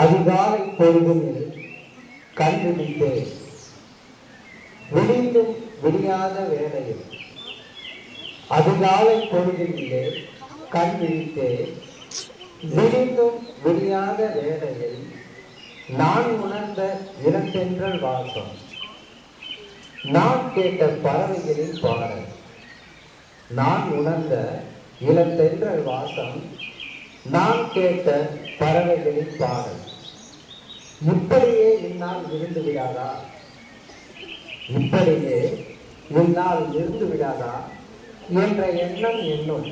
அதிகாலை பொழுதில் கண் விழித்தேன். விடிந்தும் விடியாத வேளையில் அதிகாலை பொழுதிலே கண் விழித்தேன். விடிந்தும் விடியாத வேளையில் நான் உணர்ந்த இளந்தென்றல் வாசம், நான் கேட்ட பறவைகளின் பாடல். நான் உணர்ந்த இளந்தென்றல் வாசம், நான் கேட்ட பறவைகளின் பாடல். இப்படியே இந்நாள் இருந்து விடாதா? இப்படியே இந்நாள் இருந்து விடாதா என்ற எண்ணம் என்னும்.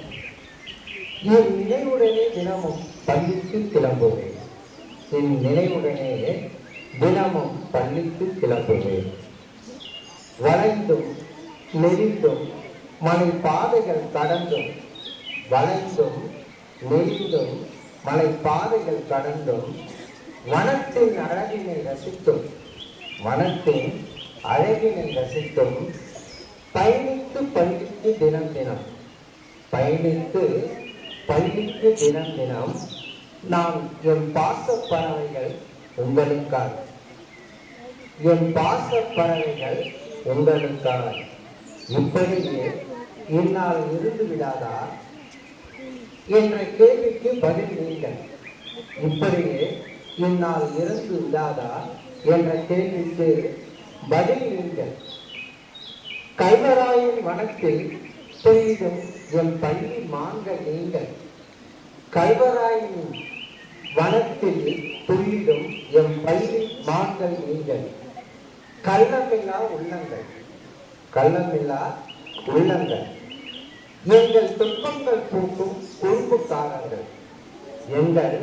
என் நினைவுடனே தினமும் பள்ளிக்கு கிளம்புவேன். என் நினைவுடனே தினமும் பள்ளிக்கு கிளம்புவேன். வளைந்தும் நெறிந்தும் மலை பாதைகள் கடந்தும், வளைந்தும் நெறிந்தும் மலை பாதைகள் கடந்தும், வனத்தின் அழகினை ரசித்தும், வனத்தின் அழகினை ரசித்தும், பயணித்து பள்ளிக்கு தினம் தினம், பயணித்து பள்ளிக்கு தினம் தினம் நான் என் பாச பறவைகள் உங்களுக்காக, என் பாச பறவைகள் உங்களுக்காக. இப்படியே இந்நாள் இருந்து விடாதா என்ற கேள்விக்கு பதில் நீங்கள். இப்படியே இந்நாள் இருந்து விடாதா என்ற கேள்விக்கு பதில் நீங்கள். கல்வராயின் வனத்தில் துயிலும் என் பள்ளி மான்கள் நீங்கள். கல்வராயின் வனத்தில் துயிலும் என் பள்ளி மான்கள் நீங்கள். கள்ளமில்லா உள்ளங்கள், கள்ளமில்லா உள்ளங்கள், எங்கள் துன்பங்கள் போக்கும் குறும்புக்காரர்கள், எங்கள்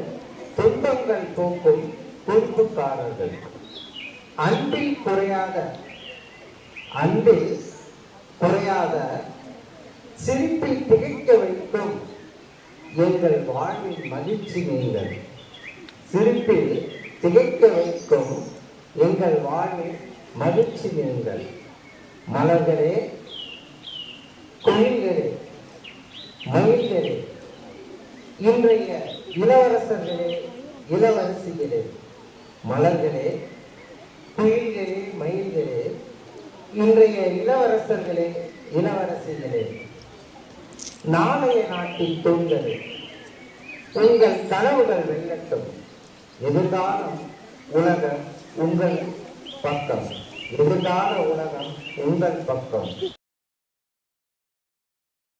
துன்பங்கள் போக்கும் குறும்புக்காரர்கள். அன்பில் குறையாத, அன்பில் குறையாத சிரிப்பில் திகைக்க வைக்கும் எங்கள் வாழ்வின் மகிழ்ச்சி நீங்கள். சிரிப்பில் திகைக்க வைக்கும் எங்கள் வாழ்வின் மகிழ்ச்சி நீங்கள். மலர்களே, குயில்களே, மயில்களே, இன்றைய இளவரசர்களே, இளவரசிகளே, மலர்களே, குயில்களே, மயில்களே, இன்றைய இளவரசர்களே, இளவரசிகளே, நாளைய நாட்டில் தூண்களே, உங்கள் கனவுகள் வெல்லட்டும். எதிர்காலம் உலகம் உங்கள் பக்கம், எதிர்கால உலகம் உங்கள் பக்கம்.